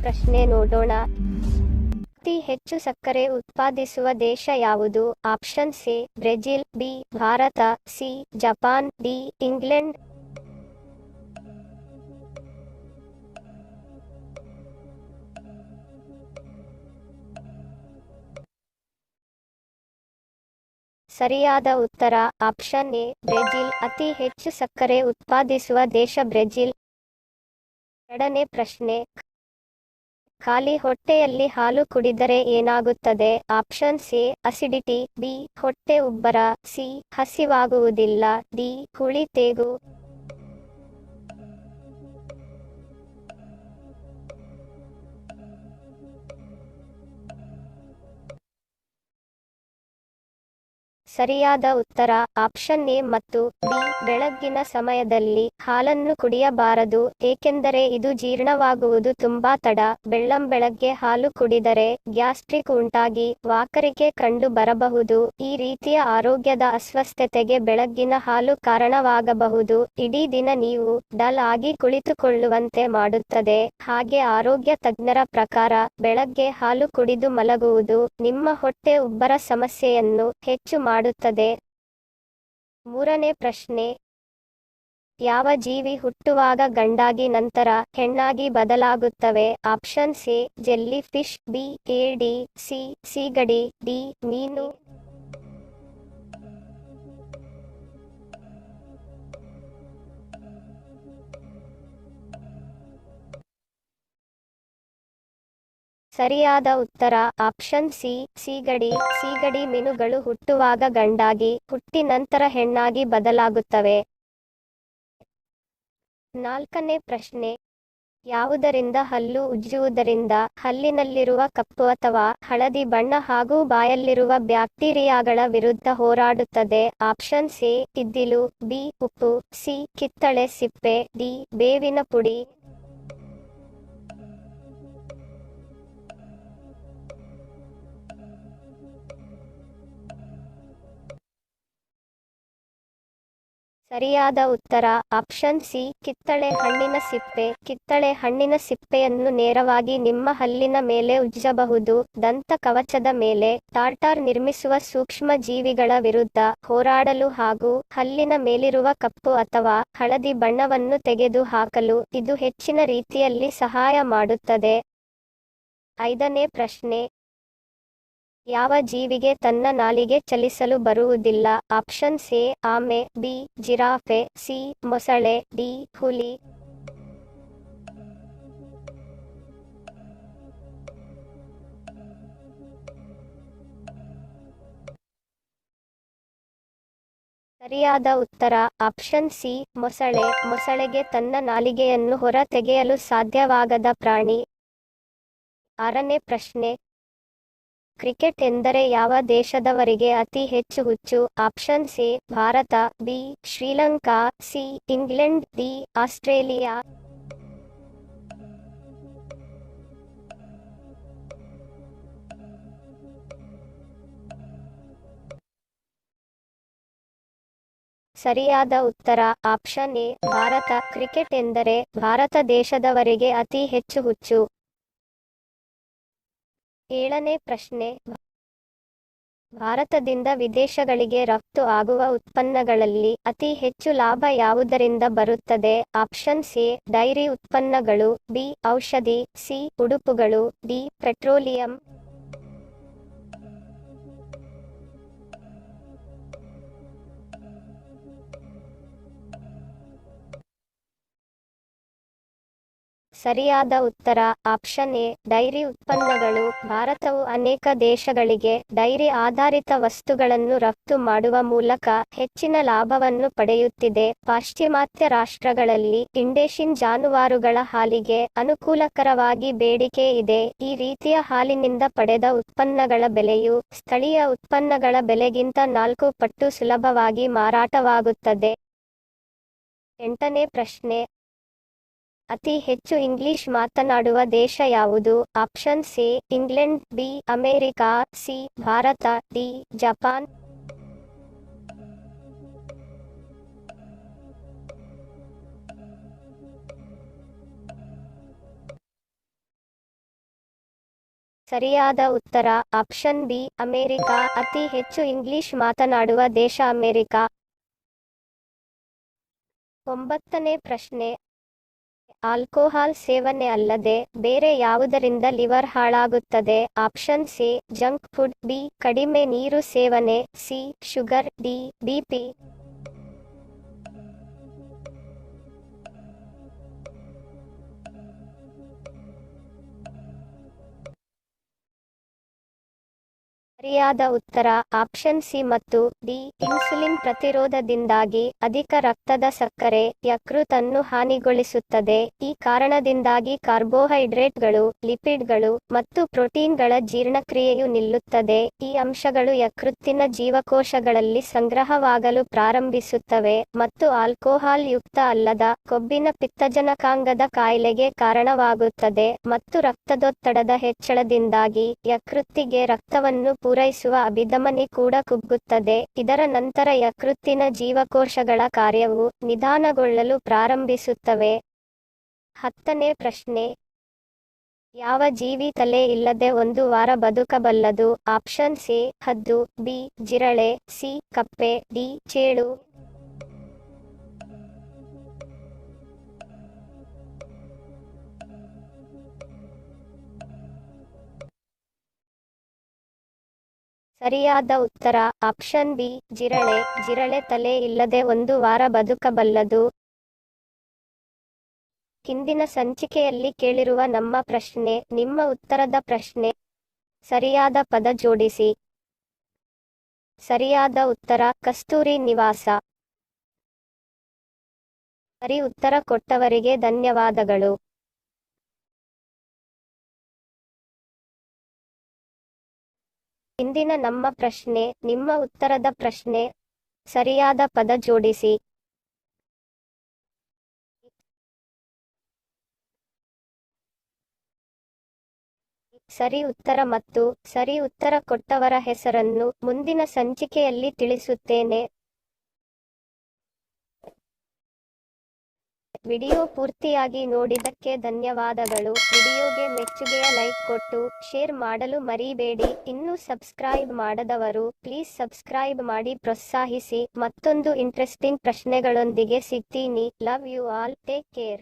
ಪ್ರಶ್ನೆ ನೋಡೋಣ. ಅತಿ ಹೆಚ್ಚು ಸಕ್ಕರೆ ಉತ್ಪಾದಿಸುವ ದೇಶ ಯಾವುದು? Option A Brazil, B Bharat, C Japan, D England. ಸರಿಯಾದ ಉತ್ತರ ಆಪ್ಷನ್ ಎ ಬ್ರೆಜಿಲ್. ಅತಿ ಹೆಚ್ಚು ಸಕ್ಕರೆ ಉತ್ಪಾದಿಸುವ ದೇಶ ಬ್ರೆಜಿಲ್. ಎರಡನೇ ಪ್ರಶ್ನೆ. ಖಾಲಿ ಹೊಟ್ಟೆಯಲ್ಲಿ ಹಾಲು ಕುಡಿದರೆ ಏನಾಗುತ್ತದೆ? ಆಪ್ಷನ್ ಎ ಅಸಿಡಿಟಿ, ಬಿ ಹೊಟ್ಟೆ ಉಬ್ಬರ, ಸಿ ಹಸಿವಾಗುವುದಿಲ್ಲ, ಡಿ ಹುಳಿ ತೇಗು. ಸರಿಯಾದ ಉತ್ತರ ಆಪ್ಷನ್ ಎ ಮತ್ತು ಬಿ. ಬೆಳಗ್ಗಿನ ಸಮಯದಲ್ಲಿ ಹಾಲನ್ನು ಕುಡಿಯಬಾರದು, ಏಕೆಂದರೆ ಇದು ಜೀರ್ಣವಾಗುವುದು ತುಂಬಾ ತಡ. ಬೆಳ್ಳಂಬೆಳಗ್ಗೆ ಹಾಲು ಕುಡಿದರೆ ಗ್ಯಾಸ್ಟ್ರಿಕ್ ಉಂಟಾಗಿ ವಾಕರಿಕೆ ಕಂಡು ಬರಬಹುದು. ಈ ರೀತಿಯ ಆರೋಗ್ಯದ ಅಸ್ವಸ್ಥತೆಗೆ ಬೆಳಗ್ಗಿನ ಹಾಲು ಕಾರಣವಾಗಬಹುದು. ಇಡೀ ದಿನ ನೀವು ಡಲ್ ಆಗಿ ಕುಳಿತುಕೊಳ್ಳುವಂತೆ ಮಾಡುತ್ತದೆ. ಹಾಗೆ ಆರೋಗ್ಯ ತಜ್ಞರ ಪ್ರಕಾರ ಬೆಳಗ್ಗೆ ಹಾಲು ಕುಡಿದು ಮಲಗುವುದು ನಿಮ್ಮ ಹೊಟ್ಟೆ ಉಬ್ಬರ ಸಮಸ್ಯೆಯನ್ನು ಹೆಚ್ಚು ಮಾಡುತ್ತದೆ. ಮೂರನೇ ಪ್ರಶ್ನೆ. ಯಾವ ಜೀವಿ ಹುಟ್ಟುವಾಗ ಗಂಡಾಗಿ ನಂತರ ಹೆಣ್ಣಾಗಿ ಬದಲಾಗುತ್ತವೆ? Option A jelly fish, B ಏಡಿ, ಸಿ ಸೀಗಡಿ, ಡಿ ಮೀನು. ಸರಿಯಾದ ಉತ್ತರ ಆಪ್ಷನ್ ಸಿ ಸೀಗಡಿ. ಸೀಗಡಿ ಮೀನುಗಳು ಹುಟ್ಟುವಾಗ ಗಂಡಾಗಿ, ಹುಟ್ಟಿ ನಂತರ ಹೆಣ್ಣಾಗಿ ಬದಲಾಗುತ್ತವೆ. ನಾಲ್ಕನೇ ಪ್ರಶ್ನೆ. ಯಾವುದರಿಂದ ಹಲ್ಲು ಉಜ್ಜುವುದರಿಂದ ಹಲ್ಲಿನಲ್ಲಿರುವ ಕಪ್ಪು ಅಥವಾ ಹಳದಿ ಬಣ್ಣ ಹಾಗೂ ಬಾಯಲ್ಲಿರುವ ಬ್ಯಾಕ್ಟೀರಿಯಾಗಳ ವಿರುದ್ಧ ಹೋರಾಡುತ್ತದೆ? ಆಪ್ಷನ್ ಎ ಇದ್ದಿಲು, ಬಿ ಉಪ್ಪು, ಸಿ ಕಿತ್ತಳೆ ಸಿಪ್ಪೆ, ಡಿ ಬೇವಿನ ಪುಡಿ. ಸರಿಯಾದ ಉತ್ತರ ಆಪ್ಷನ್ ಸಿ ಕಿತ್ತಳೆ ಹಣ್ಣಿನ ಸಿಪ್ಪೆ. ಕಿತ್ತಳೆ ಹಣ್ಣಿನ ಸಿಪ್ಪೆಯನ್ನು ನೇರವಾಗಿ ನಿಮ್ಮ ಹಲ್ಲಿನ ಮೇಲೆ ಉಜ್ಜಬಹುದು. ದಂತ ಕವಚದ ಮೇಲೆ ಟಾರ್ಟಾರ್ ನಿರ್ಮಿಸುವ ಸೂಕ್ಷ್ಮ ಜೀವಿಗಳ ವಿರುದ್ಧ ಹೋರಾಡಲು ಹಾಗೂ ಹಲ್ಲಿನ ಮೇಲಿರುವ ಕಪ್ಪು ಅಥವಾ ಹಳದಿ ಬಣ್ಣವನ್ನು ತೆಗೆದು ಹಾಕಲು ಇದು ಹೆಚ್ಚಿನ ರೀತಿಯಲ್ಲಿ ಸಹಾಯ ಮಾಡುತ್ತದೆ. ಐದನೇ ಪ್ರಶ್ನೆ. ಯಾವ ಜೀವಿಗೆ ತನ್ನ ನಾಲಿಗೆ ಚಲಿಸಲು ಬರುವುದಿಲ್ಲ? ಆಪ್ಷನ್ ಎ ಆಮೆ, ಬಿ ಜಿರಾಫೆ, ಸಿ ಮೊಸಳೆ, ಡಿ ಹುಲಿ. ಸರಿಯಾದ ಉತ್ತರ ಆಪ್ಷನ್ ಸಿ ಮೊಸಳೆ. ಮೊಸಳೆಗೆ ತನ್ನ ನಾಲಿಗೆಯನ್ನು ಹೊರ ತೆಗೆಯಲು ಸಾಧ್ಯವಾಗದ ಪ್ರಾಣಿ. ಆರನೇ ಪ್ರಶ್ನೆ. ಕ್ರಿಕೆಟ್ ಎಂದರೆ ಯಾವ ದೇಶದವರಿಗೆ ಅತಿ ಹೆಚ್ಚು ಹುಚ್ಚು? Option A Bharat, B Sri Lanka, C England, D Australia. ಸರಿಯಾದ ಉತ್ತರ ಆಪ್ಷನ್ ಎ ಭಾರತ. ಕ್ರಿಕೆಟ್ ಎಂದರೆ ಭಾರತ ದೇಶದವರಿಗೆ ಅತಿ ಹೆಚ್ಚು ಹುಚ್ಚು. ಏಳನೇ ಪ್ರಶ್ನೆ. ಭಾರತದಿಂದ ವಿದೇಶಗಳಿಗೆ ರಫ್ತು ಆಗುವ ಉತ್ಪನ್ನಗಳಲ್ಲಿ ಅತಿ ಹೆಚ್ಚು ಲಾಭ ಯಾವುದರಿಂದ ಬರುತ್ತದೆ? ಆಪ್ಷನ್ ಎ ಡೈರಿ ಉತ್ಪನ್ನಗಳು, ಬಿ ಔಷಧಿ, ಸಿ ಉಡುಪುಗಳು, ಡಿ ಪೆಟ್ರೋಲಿಯಂ. ಸರಿಯಾದ ಉತ್ತರ ಆಪ್ಷನ್ ಎ ಡೈರಿ ಉತ್ಪನ್ನಗಳು. ಭಾರತವು ಅನೇಕ ದೇಶಗಳಿಗೆ ಡೈರಿ ಆಧಾರಿತ ವಸ್ತುಗಳನ್ನು ರಫ್ತು ಮಾಡುವ ಮೂಲಕ ಹೆಚ್ಚಿನ ಲಾಭವನ್ನು ಪಡೆಯುತ್ತಿದೆ. ಪಾಶ್ಚಿಮಾತ್ಯ ರಾಷ್ಟ್ರಗಳಲ್ಲಿ ಇಂಡೇಶಿಯನ್ ಜಾನುವಾರುಗಳ ಹಾಲಿಗೆ ಅನುಕೂಲಕರವಾಗಿ ಬೇಡಿಕೆ ಇದೆ. ಈ ರೀತಿಯ ಹಾಲಿನಿಂದ ಪಡೆದ ಉತ್ಪನ್ನಗಳ ಬೆಲೆಯು ಸ್ಥಳೀಯ ಉತ್ಪನ್ನಗಳ ಬೆಲೆಗಿಂತ 4 ಪಟ್ಟು ಸುಲಭವಾಗಿ ಮಾರಾಟವಾಗುತ್ತದೆ. ಎಂಟನೇ ಪ್ರಶ್ನೆ. ಅತಿ ಹೆಚ್ಚು ಇಂಗ್ಲಿಷ್ ಮಾತನಾಡುವ ದೇಶ ಯಾವುದು? Option A England, B America, C Bharat, D Japan. ಸರಿಯಾದ ಉತ್ತರ ಆಪ್ಷನ್ ಬಿ ಅಮೆರಿಕ. ಅತಿ ಹೆಚ್ಚು ಇಂಗ್ಲಿಷ್ ಮಾತನಾಡುವ ದೇಶ ಅಮೆರಿಕ. 9ನೇ ಪ್ರಶ್ನೆ, ಆಲ್ಕೋಹಾಲ್ ಸೇವನೆ ಅಲ್ಲದೆ ಬೇರೆ ಯಾವುದರಿಂದ ಲಿವರ್ ಹಾಳಾಗುತ್ತದೆ? Option C junk food, B ಕಡಿಮೆ ನೀರು ಸೇವನೆ, ಸಿ ಶುಗರ್, ಡಿ ಬಿಪಿ. ಸರಿಯಾದ ಉತ್ತರ ಆಪ್ಷನ್ ಸಿ ಮತ್ತು ಡಿ ಇನ್ಸುಲಿನ್ ಪ್ರತಿರೋಧದಿಂದಾಗಿ ಅಧಿಕ ರಕ್ತದ ಸಕ್ಕರೆ ಯಕೃತ್ ಅನ್ನು ಹಾನಿಗೊಳಿಸುತ್ತದೆ. ಈ ಕಾರಣದಿಂದಾಗಿ ಕಾರ್ಬೋಹೈಡ್ರೇಟ್ಗಳು, ಲಿಪಿಡ್ಗಳು ಮತ್ತು ಪ್ರೋಟೀನ್ಗಳ ಜೀರ್ಣಕ್ರಿಯೆಯು ನಿಲ್ಲುತ್ತದೆ. ಈ ಅಂಶಗಳು ಯಕೃತ್ತಿನ ಜೀವಕೋಶಗಳಲ್ಲಿ ಸಂಗ್ರಹವಾಗಲು ಪ್ರಾರಂಭಿಸುತ್ತವೆ ಮತ್ತು ಆಲ್ಕೋಹಾಲ್ ಯುಕ್ತ ಅಲ್ಲದ ಕೊಬ್ಬಿನ ಪಿತ್ತಜನಕಾಂಗದ ಕಾಯಿಲೆಗೆ ಕಾರಣವಾಗುತ್ತದೆ ಮತ್ತು ರಕ್ತದೊತ್ತಡದ ಹೆಚ್ಚಳದಿಂದಾಗಿ ಯಕೃತ್ತಿಗೆ ರಕ್ತವನ್ನು ಪೂರೈಸುವ ಅಭಿಧಮನಿ ಕೂಡ ಕುಗ್ಗುತ್ತದೆ. ಇದರ ನಂತರ ಯಕೃತ್ತಿನ ಜೀವಕೋಶಗಳ ಕಾರ್ಯವು ನಿಧಾನಗೊಳ್ಳಲು ಪ್ರಾರಂಭಿಸುತ್ತವೆ. 10ನೇ ಪ್ರಶ್ನೆ, ಯಾವ ಜೀವಿ ತಲೆ ಇಲ್ಲದೆ 1 ವಾರ ಬದುಕಬಲ್ಲದು? ಆಪ್ಷನ್ ಸಿ ಹದ್ದು, ಬಿ ಜಿರಳೆ, ಸಿ ಕಪ್ಪೆ, ಡಿ ಚೇಳು. ಸರಿಯಾದ ಉತ್ತರ ಆಪ್ಷನ್ ಬಿ ಜಿರಳೆ. ಜಿರಳೆ ತಲೆ ಇಲ್ಲದೆ 1 ವಾರ ಬದುಕಬಲ್ಲದು. ಹಿಂದಿನ ಸಂಚಿಕೆಯಲ್ಲಿ ಕೇಳಿರುವ ನಮ್ಮ ಪ್ರಶ್ನೆ, ನಿಮ್ಮ ಉತ್ತರದ ಪ್ರಶ್ನೆ. ಸರಿಯಾದ ಪದ ಜೋಡಿಸಿ. ಸರಿಯಾದ ಉತ್ತರ ಕಸ್ತೂರಿ ನಿವಾಸ. ಸರಿ ಉತ್ತರ ಕೊಟ್ಟವರಿಗೆ ಧನ್ಯವಾದಗಳು. ಇಂದಿನ ನಮ್ಮ ಪ್ರಶ್ನೆ, ನಿಮ್ಮ ಉತ್ತರದ ಪ್ರಶ್ನೆ. ಸರಿಯಾದ ಪದ ಜೋಡಿಸಿ. ಸರಿ ಉತ್ತರ ಮತ್ತು ಸರಿ ಉತ್ತರ ಕೊಟ್ಟವರ ಹೆಸರನ್ನು ಮುಂದಿನ ಸಂಚಿಕೆಯಲ್ಲಿ ತಿಳಿಸುತ್ತೇನೆ. ವಿಡಿಯೋ ಪೂರ್ತಿಯಾಗಿ ನೋಡಿದ್ದಕ್ಕೆ ಧನ್ಯವಾದಗಳು. ವಿಡಿಯೋಗೆ ಮೆಚ್ಚುಗೆಯ ಲೈಕ್ ಕೊಟ್ಟು ಶೇರ್ ಮಾಡಲು ಮರಿಬೇಡಿ. ಇನ್ನೂ ಸಬ್ಸ್ಕ್ರೈಬ್ ಮಾಡದವರು ಪ್ಲೀಸ್ ಸಬ್ಸ್ಕ್ರೈಬ್ ಮಾಡಿ ಪ್ರೋತ್ಸಾಹಿಸಿ. ಮತ್ತೊಂದು ಇಂಟ್ರೆಸ್ಟಿಂಗ್ ಪ್ರಶ್ನೆಗಳೊಂದಿಗೆ ಸಿಗ್ತೀನಿ. Love you all. Take care.